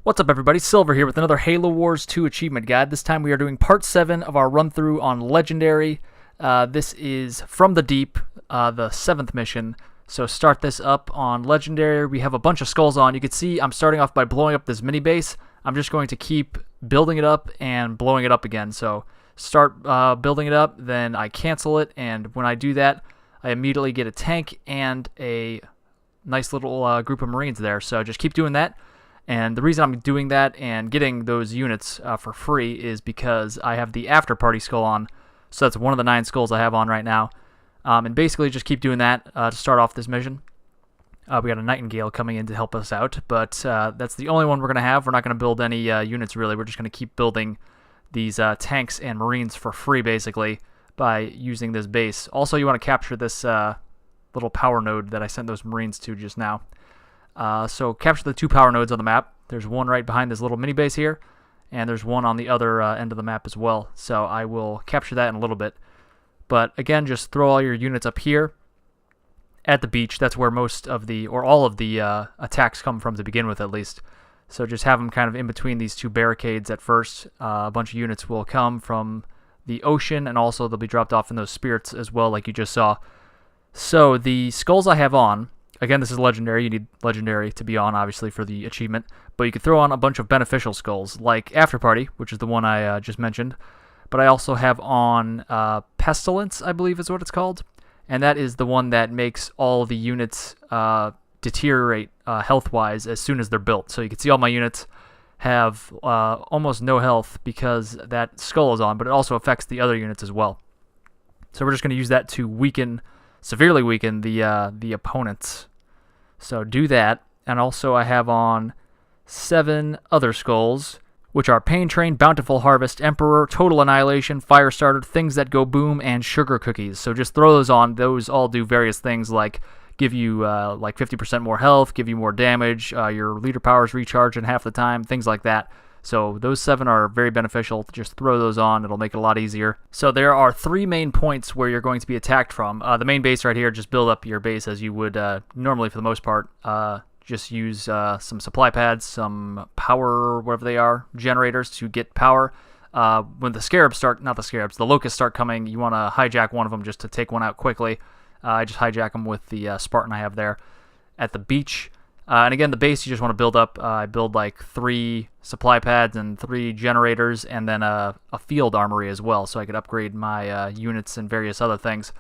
What's up, everybody? Silver here with another Halo Wars 2 achievement guide. This time we are doing part 7 of our run-through on Legendary. This is From the Deep, the 7th mission. So start this up on Legendary. We have a bunch of skulls on. You can see I'm starting off by blowing up this mini base. I'm just going to keep building it up and blowing it up again. So start building it up, then I cancel it, and when I do that, I immediately get a tank and a nice little group of Marines there. So just keep doing that. And the reason I'm doing that and getting those units for free is because I have the After Party skull on. So that's one of the 9 skulls I have on right now. And basically just keep doing that to start off this mission. We got a Nightingale coming in to help us out, but that's the only one we're going to have. We're not going to build any units really. We're just going to keep building these tanks and Marines for free basically by using this base. Also, you want to capture this little power node that I sent those Marines to just now. So capture the 2 power nodes on the map. There's one right behind this little mini base here, and there's one on the other end of the map as well. So I will capture that in a little bit. But again, just throw all your units up here at the beach. That's where most of the, or all of the attacks come from to begin with at least. So just have them kind of in between these 2 barricades at first. A bunch of units will come from the ocean, and also they'll be dropped off in those spirits as well, like you just saw. So the skulls I have on, again, this is Legendary. You need Legendary to be on, obviously, for the achievement. But you could throw on a bunch of beneficial skulls, like After Party, which is the one I just mentioned. But I also have on Pestilence, I believe is what it's called. And that is the one that makes all the units deteriorate health-wise as soon as they're built. So you can see all my units have almost no health because that skull is on, but it also affects the other units as well. So we're just going to use that to weaken, severely weaken the opponents. So do that. And also I have on 7 other skulls, which are Pain Train, Bountiful Harvest, Emperor, Total Annihilation, Firestarter, Things That Go Boom, and Sugar Cookies. So just throw those on. Those all do various things like give you like 50% more health, give you more damage, your leader powers recharge in half the time, things like that. So those 7 are very beneficial. Just throw those on. It'll make it a lot easier. So there are 3 main points where you're going to be attacked from. The main base right here, just build up your base as you would normally for the most part. Just use some supply pads, some power, whatever they are, generators to get power. When the scarabs start, not the scarabs, the locusts start coming, you want to hijack one of them just to take one out quickly. I just hijack them with the Spartan I have there at the beach. And again, the base you just want to build up. I build like 3 supply pads and 3 generators, and then a field armory as well, so I could upgrade my units and various other things.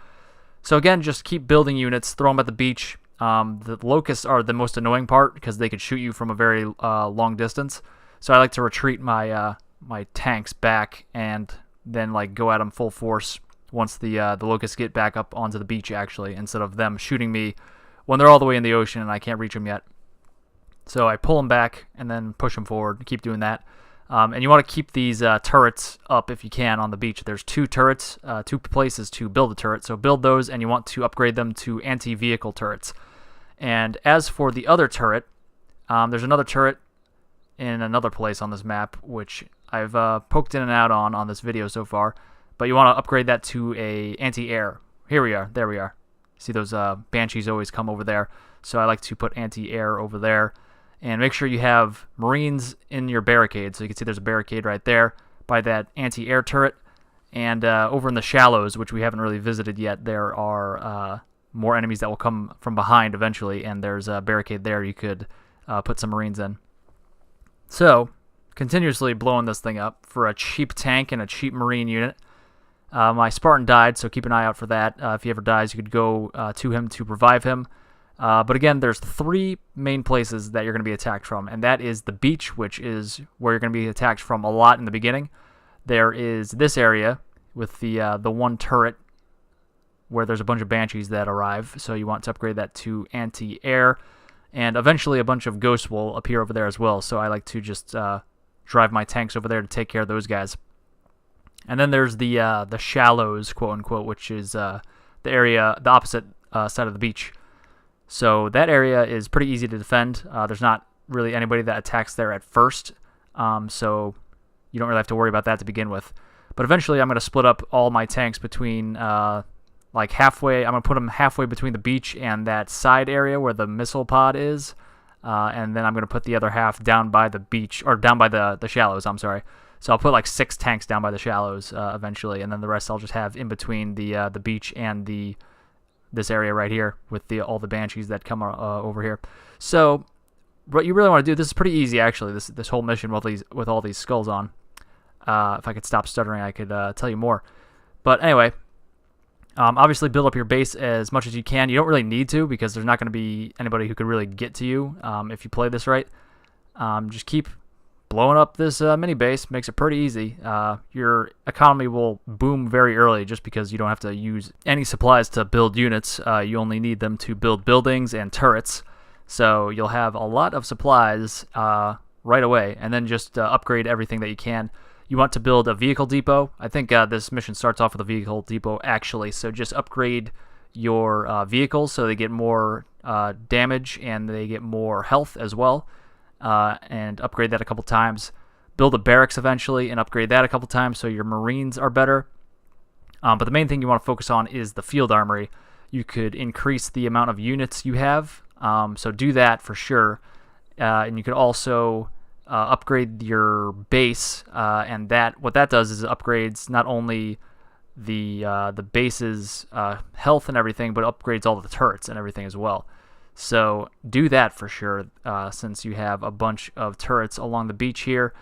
So again, just keep building units, throw them at the beach. The locusts are the most annoying part because they could shoot you from a very long distance. So I like to retreat my my tanks back and then like go at them full force once the locusts get back up onto the beach actually, instead of them shooting me when they're all the way in the ocean and I can't reach them yet. So I pull them back and then push them forward. Keep doing that. And you want to keep these turrets up if you can on the beach. There's 2 turrets, 2 places to build a turret. So build those, and you want to upgrade them to anti-vehicle turrets. And as for the other turret, there's another turret in another place on this map, which I've poked in and out on this video so far. But you want to upgrade that to a anti-air. Here we are. There we are. See those Banshees always come over there. So I like to put anti-air over there. And make sure you have Marines in your barricade. So you can see there's a barricade right there by that anti-air turret. And over in the shallows, which we haven't really visited yet, there are more enemies that will come from behind eventually. And there's a barricade there you could put some Marines in. So, continuously blowing this thing up for a cheap tank and a cheap Marine unit. My Spartan died, so keep an eye out for that. If he ever dies, you could go to him to revive him. But again, there's 3 main places that you're going to be attacked from, and that is the beach, which is where you're going to be attacked from a lot in the beginning. There is this area with the 1 turret where there's a bunch of Banshees that arrive, so you want to upgrade that to anti-air, and eventually a bunch of ghosts will appear over there as well, so I like to just drive my tanks over there to take care of those guys. And then there's the shallows, quote-unquote, which is the area, the opposite side of the beach. So that area is pretty easy to defend. There's not really anybody that attacks there at first, so you don't really have to worry about that to begin with. But eventually I'm going to split up all my tanks between like halfway. I'm going to put them halfway between the beach and that side area where the missile pod is. and then I'm going to put the other half down by the beach, or down by the shallows, I'm sorry. So I'll put like 6 tanks down by the shallows eventually, and then the rest I'll just have in between the beach and this area right here with all the banshees that come over here. So what you really want to do, this is pretty easy actually, this whole mission with all these skulls on. If I could stop stuttering, I could tell you more. But anyway, obviously build up your base as much as you can. You don't really need to, because there's not going to be anybody who could really get to you if you play this right. Just keep blowing up this mini base. Makes it pretty easy. Your economy will boom very early just because you don't have to use any supplies to build units. You only need them to build buildings and turrets. So you'll have a lot of supplies right away, and then just upgrade everything that you can. You want to build a vehicle depot. I think this mission starts off with a vehicle depot actually, so just upgrade your vehicles so they get more damage and they get more health as well, and upgrade that a couple times. Build a barracks eventually and upgrade that a couple times so your marines are better. But the main thing you want to focus on is the field armory. You could increase the amount of units you have, so do that for sure. And you could also upgrade your base, and what that does is it upgrades not only the base's health and everything, but upgrades all the turrets and everything as well. So do that for sure, since you have a bunch of turrets along the beach here,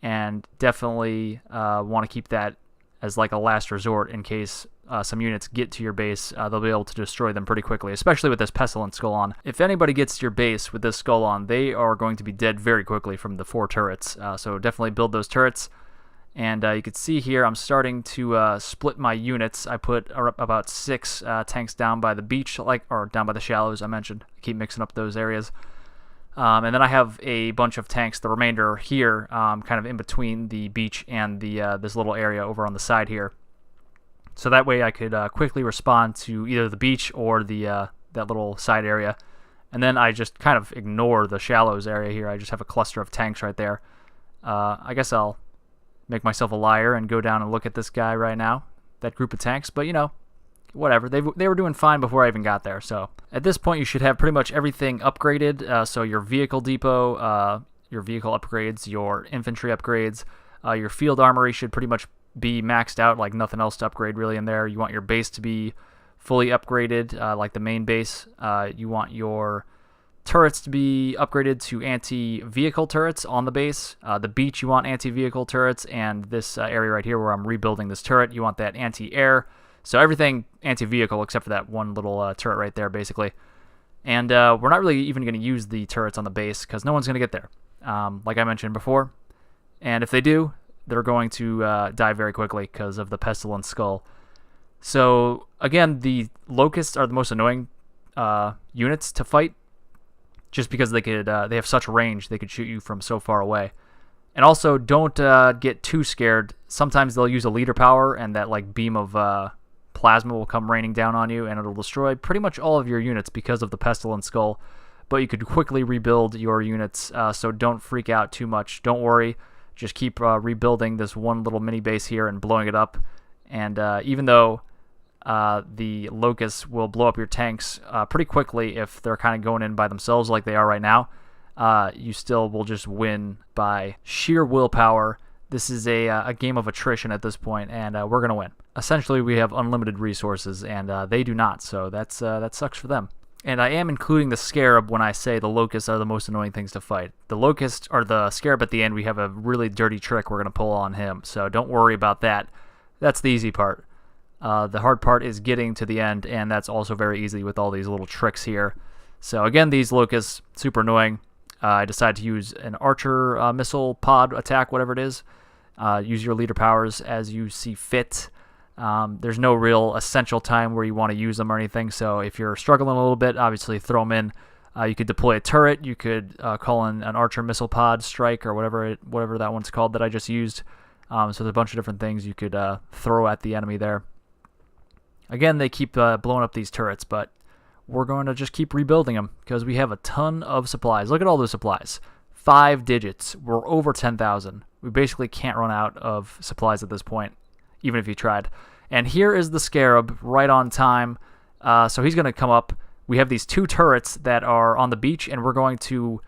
and definitely want to keep that as like a last resort in case some units get to your base. They'll be able to destroy them pretty quickly, especially with this Pestilence skull on. If anybody gets to your base with this skull on, they are going to be dead very quickly from the 4 turrets. So definitely build those turrets. And you can see here I'm starting to split my units. I put about 6 tanks down by the beach, or down by the shallows I mentioned. I keep mixing up those areas. And then I have a bunch of tanks, the remainder here, kind of in between the beach and this little area over on the side here. So that way I could quickly respond to either the beach or that little side area. And then I just kind of ignore the shallows area here. I just have a cluster of tanks right there. I guess I'll make myself a liar and go down and look at this guy right now, that group of tanks. But, you know, whatever. They were doing fine before I even got there. So at this point you should have pretty much everything upgraded. So your vehicle depot, your vehicle upgrades, your infantry upgrades, your field armory should pretty much be maxed out, like nothing else to upgrade really in there. You want your base to be fully upgraded, like the main base. You want your turrets to be upgraded to anti-vehicle turrets on the base. The beach, you want anti-vehicle turrets, and this area right here where I'm rebuilding this turret, you want that anti-air. So everything anti-vehicle except for that one little turret right there, basically. And we're not really even going to use the turrets on the base because no one's going to get there, like I mentioned before. And if they do, they're going to die very quickly because of the Pestilence skull. So again, the locusts are the most annoying units to fight, just because they have such range. They could shoot you from so far away. And also, don't get too scared. Sometimes they'll use a leader power, and that like beam of plasma will come raining down on you, and it'll destroy pretty much all of your units because of the Pestilence skull. But you could quickly rebuild your units, so don't freak out too much. Don't worry. Just keep rebuilding this one little mini base here and blowing it up. And even though the locusts will blow up your tanks pretty quickly if they're kind of going in by themselves like they are right now, you still will just win by sheer willpower. This is a game of attrition at this point, and we're going to win. Essentially, we have unlimited resources, and they do not, so that sucks for them. And I am including the Scarab when I say the locusts are the most annoying things to fight. The locust, or the Scarab at the end, we have a really dirty trick we're going to pull on him, so don't worry about that. That's the easy part. The hard part is getting to the end, and that's also very easy with all these little tricks here. So again, these locusts, super annoying. I decided to use an archer missile pod attack, whatever it is. Use your leader powers as you see fit. There's no real essential time where you want to use them or anything, so if you're struggling a little bit, obviously throw them in. You could deploy a turret. You could call in an archer missile pod strike or whatever that one's called that I just used. So there's a bunch of different things you could throw at the enemy there. Again, they keep blowing up these turrets, but we're going to just keep rebuilding them because we have a ton of supplies. Look at all those supplies. 5 digits. We're over 10,000. We basically can't run out of supplies at this point, even if you tried. And here is the Scarab right on time. So he's going to come up. We have these 2 turrets that are on the beach, and we're going to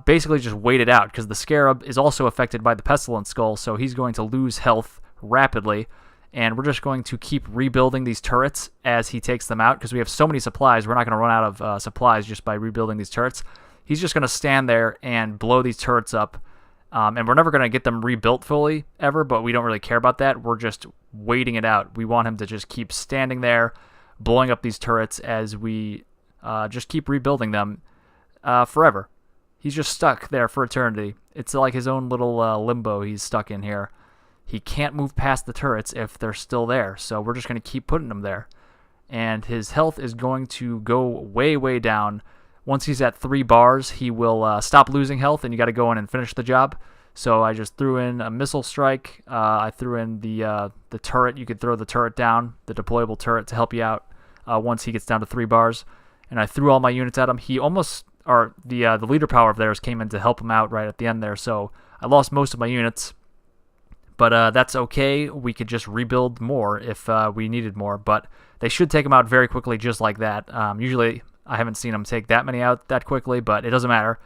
basically just wait it out, because the Scarab is also affected by the Pestilence Skull, so he's going to lose health rapidly, and we're just going to keep rebuilding these turrets as he takes them out, because we have so many supplies. We're not going to run out of supplies just by rebuilding these turrets. He's just going to stand there and blow these turrets up, and we're never going to get them rebuilt fully, ever, but we don't really care about that. We're just waiting it out. We want him to just keep standing there, blowing up these turrets as we just keep rebuilding them forever. He's just stuck there for eternity. It's like his own little limbo he's stuck in here. He can't move past the turrets if they're still there, so we're just going to keep putting them there. And his health is going to go way, way down. Once he's at 3 bars, he will stop losing health, and you got to go in and finish the job. So I just threw in a missile strike. I threw in the turret. You could throw the turret down, the deployable turret, to help you out once he gets down to 3 bars. And I threw all my units at him. He almost... or the leader power of theirs came in to help him out right at the end there, so I lost most of my units, but that's okay. We could just rebuild more if we needed more, but they should take him out very quickly just like that. Usually I haven't seen them take that many out that quickly, but it doesn't matter.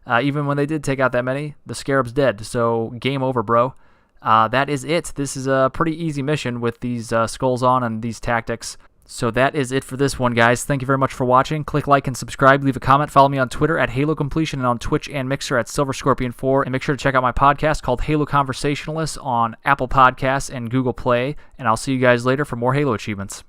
Even when they did take out that many, the Scarab's dead, so game over, bro. That is it. This is a pretty easy mission with these skulls on and these tactics. So that is it for this one, guys. Thank you very much for watching. Click like and subscribe. Leave a comment. Follow me on Twitter at HaloCompletion and on Twitch and Mixer at SilverScorpion4. And make sure to check out my podcast called HaloConversationalist on Apple Podcasts and Google Play. And I'll see you guys later for more Halo achievements.